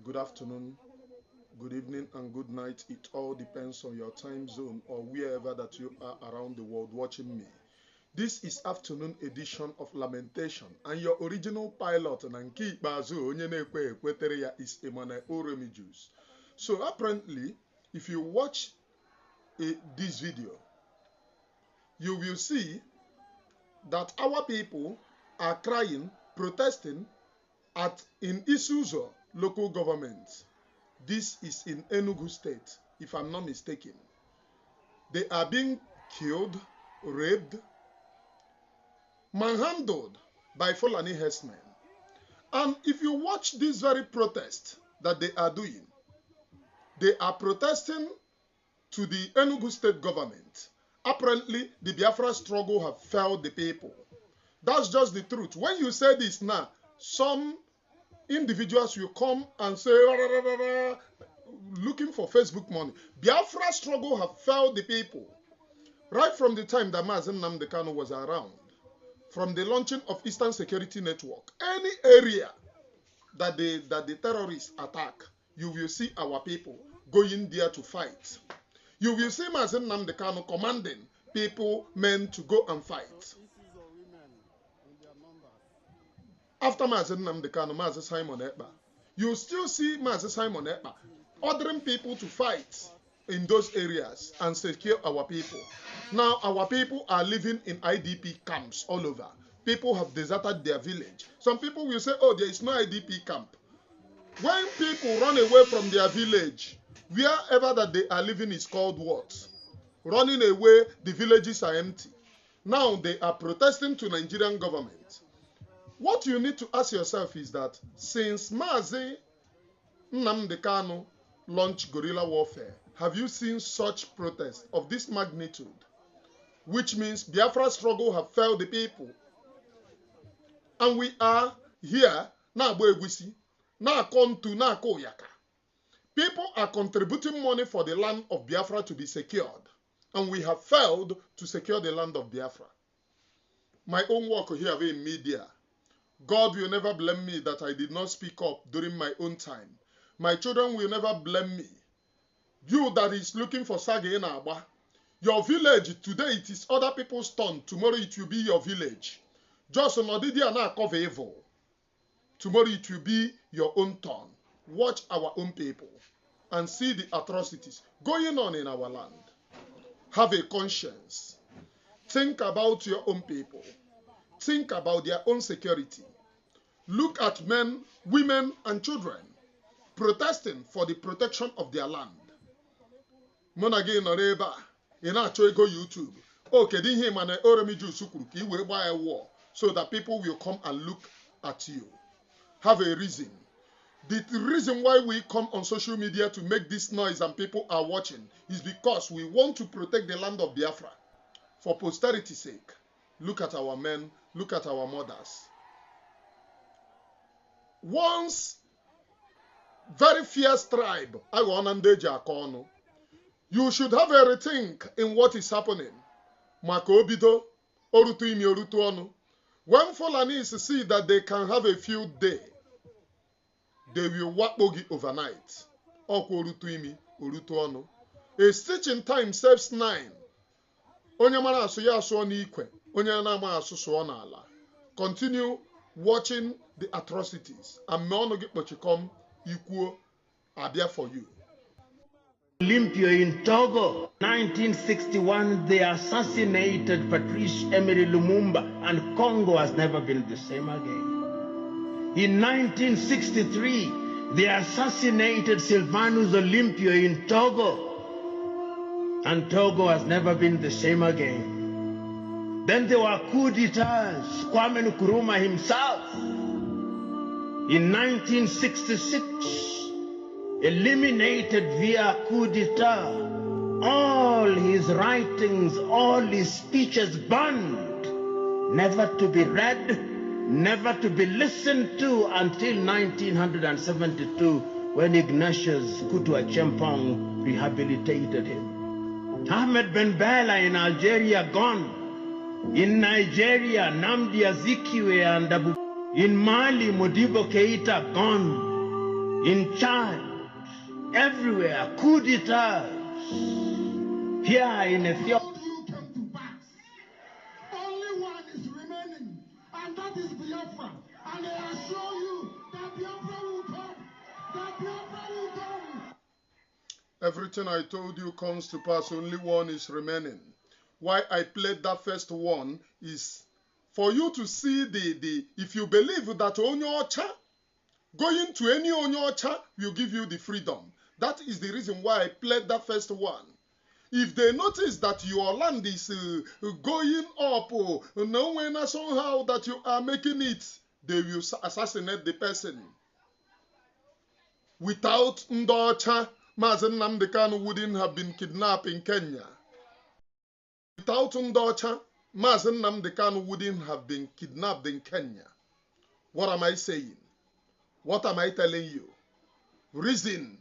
good afternoon, good evening, and good night. It all depends on your time zone or wherever that you are around the world watching me. This is afternoon edition of Lamentation, and your original pilot Nanki Bazu onye na-ekwe ekwetere ya is Emmanuel Oremijus. So apparently, if you watch this video, you will see that our people are crying, protesting in Isuzo local government. This is in Enugu state, if I'm not mistaken. They are being killed, raped, manhandled by Fulani herdsmen. And if you watch this very protest that they are doing, they are protesting to the Enugu state government. Apparently, the Biafra struggle have failed the people. That's just the truth. When you say this now, some individuals will come and say, looking for Facebook money. Biafra struggle have failed the people. Right from the time that Mazi Nnamdi Kanu was around, from the launching of Eastern Security Network, any area that the terrorists attack, you will see our people going there to fight. You will see Mazi Nnamdi Kanu commanding people, men, to go and fight. After Mazi Nnamdi Kanu, Mazi Simon Ekpa, you still see Mazi Simon Ekpa ordering people to fight in those areas and secure our people. Now our people are living in IDP camps all over. People have deserted their village. Some people will say, oh, there is no IDP camp. When people run away from their village, wherever that they are living is called what? Running away, the villages are empty. Now they are protesting to Nigerian government. What you need to ask yourself is that since Mazi Nnamdi Kanu launched guerrilla warfare, have you seen such protests of this magnitude? Which means Biafra struggle have failed the people. And we are here, na Egwusi, na Kontu, na Koyaka. People are contributing money for the land of Biafra to be secured. And we have failed to secure the land of Biafra. My own work here in media, God will never blame me that I did not speak up during my own time. My children will never blame me. You that is looking for Sage in Aba, your village, today it is other people's turn. Tomorrow it will be your village. Just Nodidi and cover evil. Tomorrow it will be your own turn. Watch our own people and see the atrocities going on in our land. Have a conscience. Think about your own people. Think about their own security. Look at men, women, and children protesting for the protection of their land. Monage Noreba, Inacho go YouTube. Okay, didn't him and Oremiju Sukuruki will buy a war so that people will come and look at you. Have a reason. The reason why we come on social media to make this noise and people are watching is because we want to protect the land of Biafra. For posterity's sake, look at our men, look at our mothers. Once, very fierce tribe, you should have a rethink in what is happening. Makobido, orutu imi orutu onu. When Fulanis see that they can have a field day, they will work bogi overnight. Okwo orutu imi orutu onu. A stitch in time saves 9. Onye mara asu ya asu onu ikwe. Onye na ma asu su onu ala. Continue watching the atrocities. And me ono gikpochikom ikuo abia for you. Olympia in Togo, 1961, they assassinated Patrice Emery Lumumba, and Congo has never been the same again. In 1963, they assassinated Sylvanus Olympia in Togo, and Togo has never been the same again. Then there were coup d'etats, Kwame Nkrumah himself. In 1966, eliminated via coup d'etat, all his writings, all his speeches banned, never to be read, never to be listened to until 1972, when Ignatius Kutu Acheampong rehabilitated him. Ahmed Ben Bella in Algeria gone. In Nigeria, Nnamdi Azikiwe and Abu. In Mali, Modibo Keita gone. in Chad, everywhere, coup d'etats. Here in Ethiopia. You came to pass. Only one is remaining, and that is Biafra. And I assure you that Biafra will come. That Biafra will come. Everything I told you comes to pass. Only one is remaining. Why I played that first one is for you to see if you believe that Onyocha, going to any Onyocha will give you the freedom. That is the reason why I played that first one. If they notice that your land is going up, knowing somehow that you are making it, they will assassinate the person. Without Ndocha, Mazi Nnamdi Kanu wouldn't have been kidnapped in Kenya. Without Ndocha, Mazi Nnamdi Kanu wouldn't have been kidnapped in Kenya. What am I saying? What am I telling you? Reason.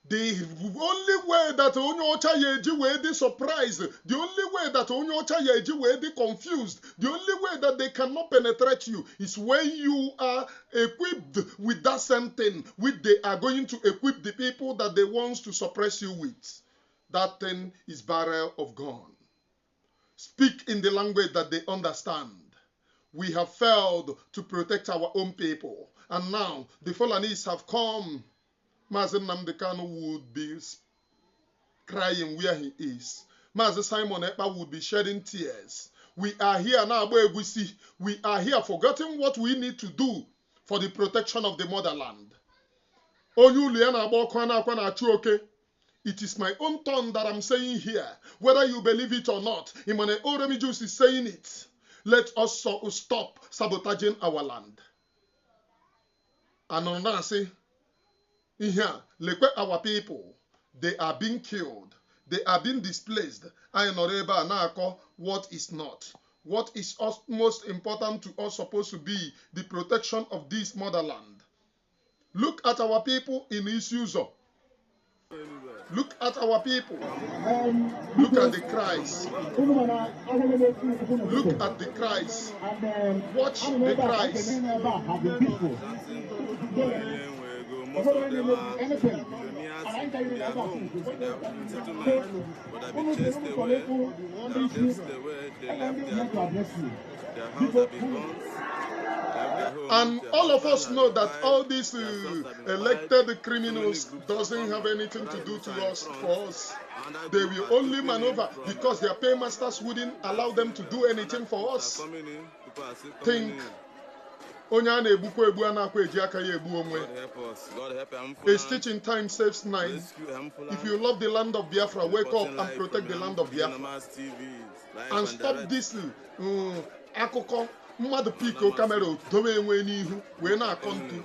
The only way that Onyocha Yeji were they surprised, the only way that Onyocha Yeji were they confused, the only way that they cannot penetrate you is when you are equipped with that same thing, which they are going to equip the people that they want to suppress you with. That thing is barrel of gun. Speak in the language that they understand. We have failed to protect our own people, and now the Fulanis have come. Mazi Nnamdi Kanu would be crying where he is. Mazi Simon Ekpa would be shedding tears. We are here now, we are here forgetting what we need to do for the protection of the motherland. It is my own turn that I'm saying here. Whether you believe it or not, Imane Oremi Juice is saying it. Let us stop sabotaging our land. And on that, say, here, look at our people. They are being killed. They are being displaced. I know what is not. What is most important to us supposed to be the protection of this motherland. Look at our people in Isuzo. Look at our people. Look at the cries. Look at the cries. Watch the cries. Most of them are millionaires in their homes, in their settlements, but have been chased away, they left their homes, their house have been burnt. And all of us know that all these elected criminals doesn't have anything to do to us, for us. They will only maneuver because their paymasters wouldn't allow them to do anything for us. Think. A stitch in time saves 9. If you love the land of Biafra, wake up and protect the land of Biafra. And stop this akụkọ mmadụ piko camera dobe enwe n'ihu wee na-akọntu.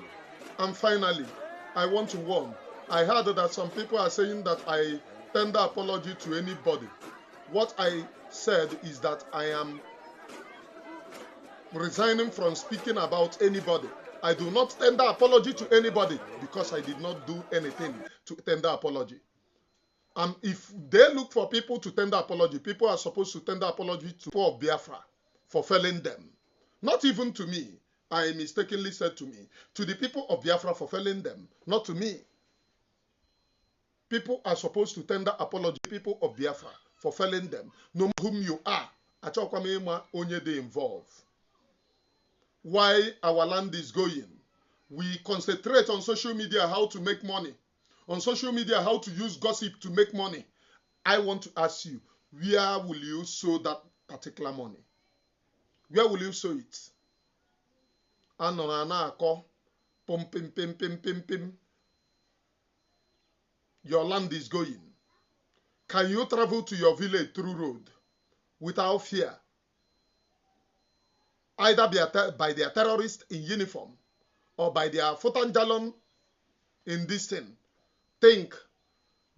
And finally, I want to warn. I heard that some people are saying that I tender apology to anybody. What I said is that I am resigning from speaking about anybody. I do not tender apology to anybody because I did not do anything to tender apology. And if they look for people to tender apology, people are supposed to tender apology to people of Biafra for failing them. Not even to me. I mistakenly said to me. To the people of Biafra for failing them, not to me. People are supposed to tender apology to people of Biafra for failing them. No matter whom you are, achokwamema onye dey involved. Why our land is going. We concentrate on social media how to make money. On social media how to use gossip to make money. I want to ask you, where will you sow that particular money? Where will you sow it? Anonanako, pum pim pim pim pim pim. Your land is going. Can you travel to your village through road without fear? Either by their terrorists in uniform or by their Futanjalon in this thing. Think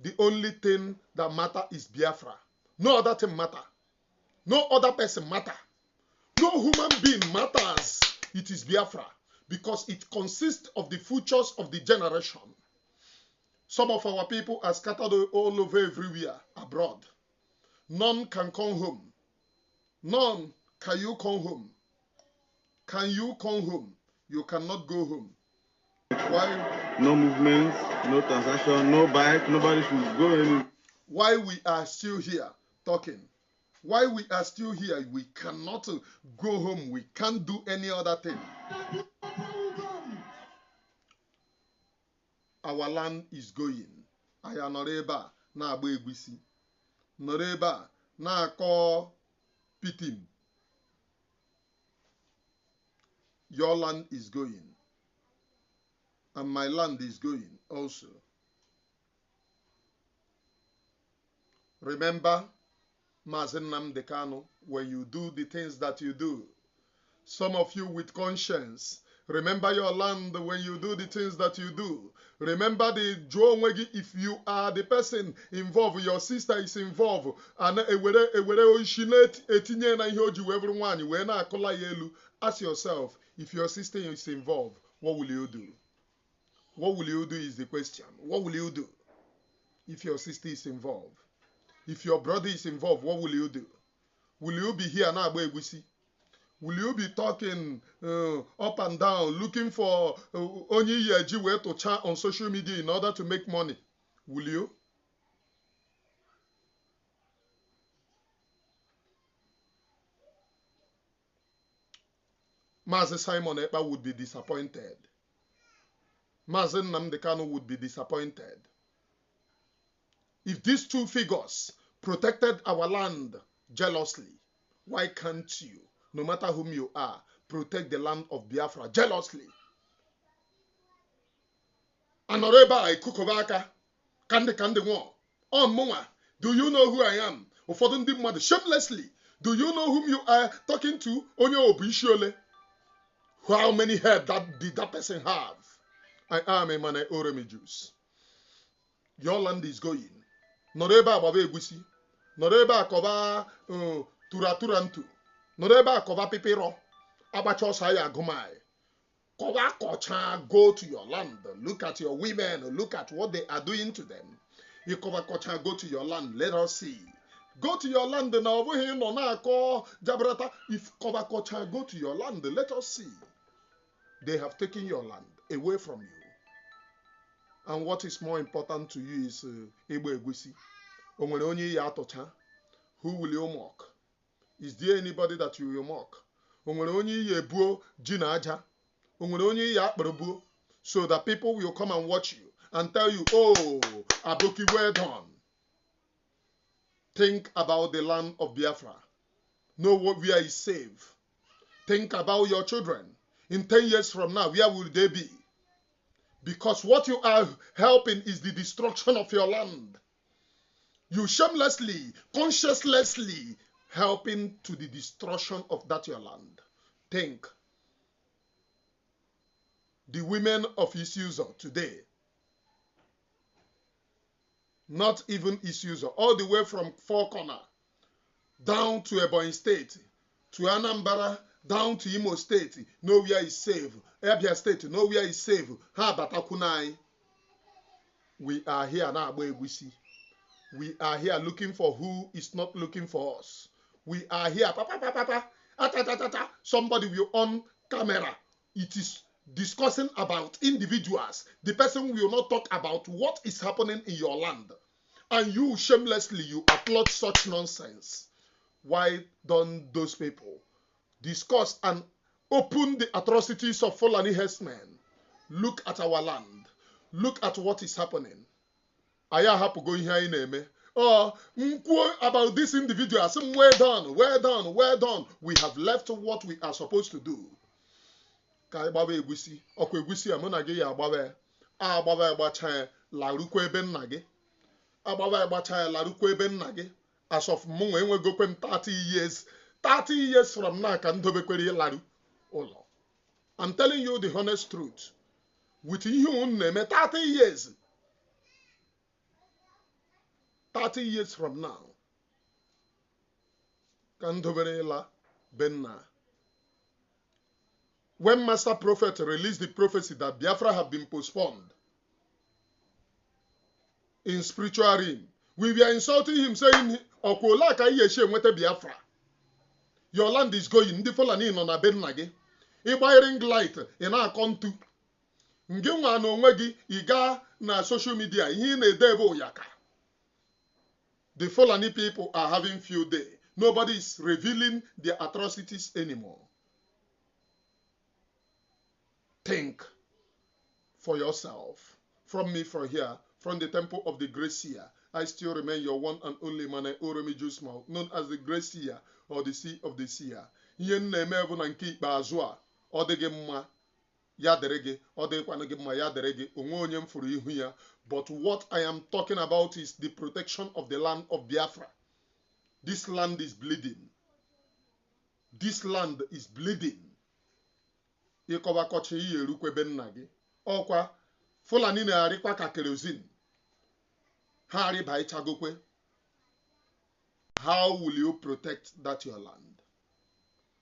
the only thing that matter is Biafra. No other thing matter. No other person matter. No human being matters. It is Biafra because it consists of the futures of the generation. Some of our people are scattered all over everywhere abroad. None can come home. None can you come home. Can you come home? You cannot go home. Why? No movements, no transaction, no bike, nobody should go anywhere. Why we are still here talking? Why we are still here? We cannot go home. We can't do any other thing. Our land is going. Aya nọrọ ebe a na-agba egwusi. Nọrọ ebe a na-akọ pitin. Your land is going. And my land is going also. Remember, Mazi Nnamdi Kanu, when you do the things that you do. Some of you with conscience, remember your land when you do the things that you do. Remember the Joe, if you are the person involved, your sister is involved, and ask yourself, if your sister is involved, what will you do? What will you do is the question. What will you do if your sister is involved? If your brother is involved, what will you do? Will you be here now, Egusi? Will you be talking up and down, looking for only a way to chat on social media in order to make money? Will you? Mazi Simon Ekpa would be disappointed. Mazi Nnamdi Kanu would be disappointed. If these two figures protected our land jealously, why can't you, no matter whom you are, protect the land of Biafra jealously? Anoreba Ikukobaka, Kande Wo, on Moa, do you know who I am? Ufodun di mother, shamelessly, do you know whom you are talking to? Onyo Obishole. How many head did that person have? I am a man Oremi Jews. Your land is going. Noreba Babe Egusi. Noreba Koba Turaturantu. Noreba Koba Pipiro. Abachosaya Gumai. Koba Kocha, go to your land. Look at your women. Look at what they are doing to them. Koba Kocha, go to your land. Let us see. Go to your land now. Over here, no na ko Jabrata. If Koba Kocha, go to your land. Let us see. They have taken your land away from you. And what is more important to you is Egbe Egusi. Onwere onye ya atocha. Who will you mock? Is there anybody that you will mock? Onwere onye ya ebuo ji na aja. Onwere onye ya akparabuo. So that people will come and watch you and tell you, oh, Aboki, well done. Think about the land of Biafra. Know where is safe. Think about your children. In 10 years from now, where will they be? Because what you are helping is the destruction of your land. You shamelessly, consciencelessly helping to the destruction of that your land. Think. The women of Isuzu today, not even Isuzu, all the way from Four Corner, down to Ebonyi State, to Anambra, down to Imo State, nowhere is safe. Abia State, nowhere is safe. Ha Batakunai. We are here now, Egusi. We are here looking for who is not looking for us. We are here. Somebody will on camera. It is discussing about individuals. The person will not talk about what is happening in your land. And you shamelessly, you applaud such nonsense. Why don't those people discuss and open the atrocities of Fulani Herdsmen? Look at our land. Look at what is happening. Aya hapu go here in eme. Oh, about this individual. Well done, well done, well done. We have left what we are supposed to do. Ka agbawe Egusi, okwa Egusi amuna gi ya agbawe. Agbawe agbacha la rukwa ebe nna gi. Agbawe agbacha la rukwa ebe nna gi. As of mo enwego kwem 30 years. 30 years from now ka ndobekwere laru ụlọ. I'm telling you the honest truth. With ihe unu na-eme 30 years. 30 years from now. Ka ndobere la benna. When Master Prophet released the prophecy that Biafra have been postponed in spiritual realm, we were insulting him, saying, Okola ka yeshe nwete Biafra. Your land is going. Ndi Fulani no na be nna gi. Igba ring light in our country. Nge nwa na onwe gị ị gaa na social media ihe ị na-ede ebe ụyaka. The Fulani people are having field day. Nobody is revealing their atrocities anymore. Think for yourself. From me from here, from the temple of the Great Seer, I still remain your one and only man, Oromi Jusmal, known as the Great Seer or the Sea of the Seer. Ihe na-eme bụ na nke ikpeazụ a, ọ dịghị mma ya dịrị gị, ọ dịkwana gị mma ya dịrị gị, onwe onye m furu ihu ya. But what I am talking about is the protection of the land of Biafra. This land is bleeding. This land is bleeding. Ịkọwakọcha ihe erukwe be nna gị. Ọkwa Fulani na-arịkwa ka kerosene. Ha arịba ịchagokwe. How will you protect that your land?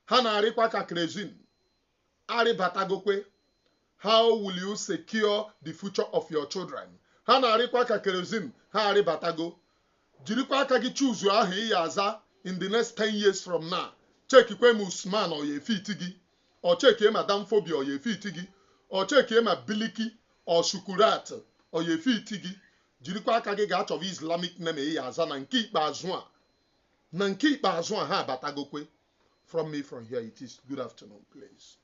Ha na-arịkwa ka kerosene. Arịbatagokwe. How will you secure the future of your children? Ha na-arịkwa ka kerosene. Ha arịbatago. Jirikwa aka gị chuzu ahụ ị ya aza in the next 10 years from now. Chekikwe m Usman ọ ya efiti gị. Ọ chekie ma Damfobi ọ ya efiti gị. Ọ chekie ma Biliki ọ Shukurat ọ ya efiti gị. Jirikwa aka gị ga-achọva Islamic name ị ya aza na nke ikpeazụ a. Na nke ikpeazụ a ha abatagokwe. From me from here it is. Good afternoon, please.